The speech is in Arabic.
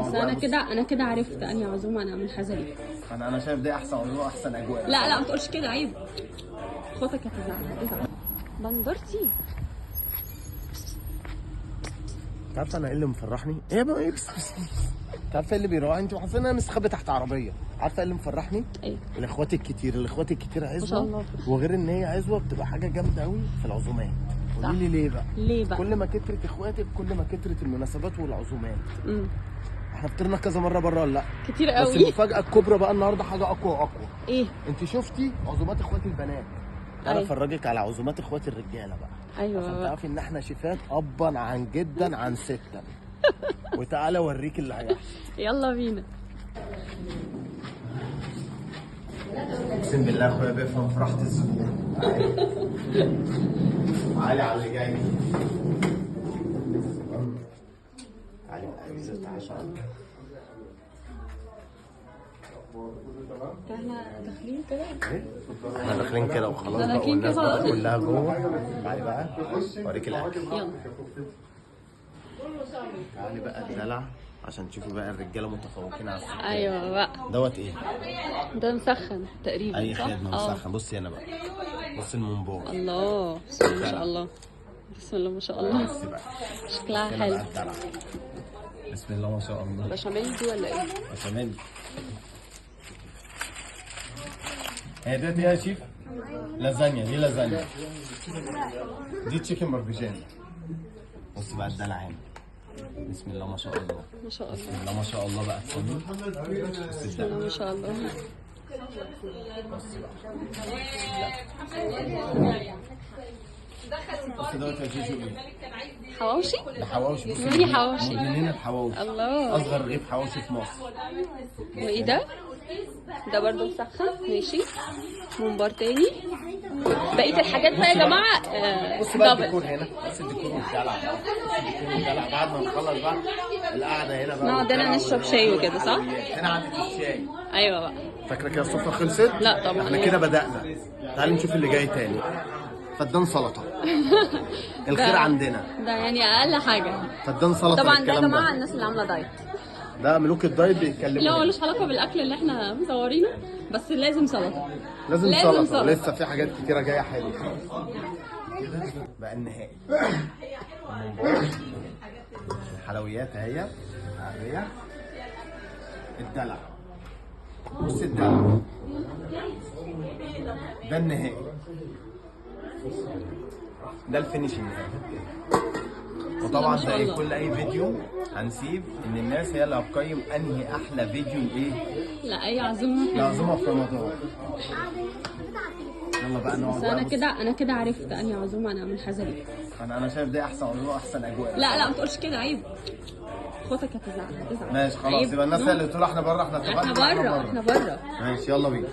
بس انا كده عرفت انهي عزومه انا منحازه ليه. انا شايف دي احسن عزومه، احسن اجواء. لا ما تقولش كده، عيب. اخواتك هتزعل. بندرتي. عارفه انا ايه اللي مفرحني؟ ايه بقى ايه بس عارفه ايه اللي بيروعني؟ انتوا عارفين انا مستخبي تحت عربيه. عارفه ايه اللي مفرحني؟ ايه؟ الاخوات الكتير ما شاء الله. عزوه، وغير ان هي عزوه بتبقى حاجه جامده قوي في العزومات. قولي لي ليه بقى؟ كل ما كترت اخواتك كل ما كترت المناسبات والعزومات. احنا فطرنا كذا مره بره ولا لا؟ كتير قوي. بس المفاجاه الكبرى بقى النهارده حاجه اقوى واقوى. ايه؟ انت شفتي عزومات اخوات البنات؟ انا افرجك على عزومات اخوات الرجاله بقى. ايوه عشان تعرفي ان احنا شيفات ابا عن جدا عن ستا. وتعالى اوريك اللي هيحصل. يلا بينا. اقسم بالله اخويا بيفهم في راحه الزبون. تعالي على اللي جاي. تعالي بقى نزلت عشان احنا داخلين كده. احنا داخلين كده وخلاص بقى، والناس بقى كلها جوه. تعالي بقى اوريك الاكل. يلا. تعالي بقى الدلع عشان تشوفي بقى الرجاله متفوقين على الستات. ايوه بقى. دوت ايه؟ ده مسخن تقريبا. اي صح؟ خدمه مسخن. بصي انا بقى، بصي المنبار. الله، بسم الله ما شاء الله. بسم الله ما شاء الله. بصي بقى شكلها هنا حلو. بقى الدلع. بسم الله ما شاء الله. بشاميل دي ولا ايه؟ بشاميل. هي ديت ايه يا شيف؟ لازانيا. دي لازانيا. دي تشيكن باربيجان. بص بقى الدلع هنا. بسم الله ما شاء الله. ما شاء الله. بسم الله ما شاء الله بقى تصلي. بص بسم الله الدلع. ما شاء الله. بصي دوت يا جوجو ايه؟ حواوشي؟ ده حواوشي. بصي ميني حواوشي. مدمنين الحواوشي. الله. اصغر رغيف حواوشي في مصر. وايه ده؟ ده برضه مسخن. ماشي. ممبار تاني. بقية الحاجات بقى يا جماعة بص بقى دبل. الديكور هنا. بص الديكور والدلع. الدلع بعد ما نخلص بقى القعده هنا بقى. نقعد هنا نشرب شاي وكده صح؟ هنا عندك الشاي. ايوه بقى. فاكره كده السفره خلصت؟ لا طبعا. احنا كده بدأنا. تعالي نشوف اللي جاي تاني. فدان سلطه. الخير عندنا. ده يعني اقل حاجة. فدان سلطه. طبعا ده يا جماعة الناس اللي عاملة دايت. ده ملوك الدايت بيتكلموا. لا ملوش علاقة بالاكل اللي احنا مصورينه، بس لازم سلطة. لازم سلطه. ولسه في حاجات كتيره جايه حلوه. بقى النهائي. الحلويات اهي. العربيه. الدلع. بص الدلع. ده النهائي. ده الفينش النهائي. وطبعا زي كل اي فيديو هنسيب ان الناس هي اللي هتقيم انهي احلى فيديو لايه؟ لا اي عزومة. العزومه في رمضان. يلا بقى نقعد. بس انا كده عرفت انهي عزومة انا منحازة ليه. انا شايف دي احسن عزومه، احسن اجواء. لا ما تقولش كده، عيب. اخواتك هتزعل. ماشي خلاص. يبقى الناس اللي بتقول احنا بره، احنا اتفقنا. احنا بره. ماشي يلا بينا.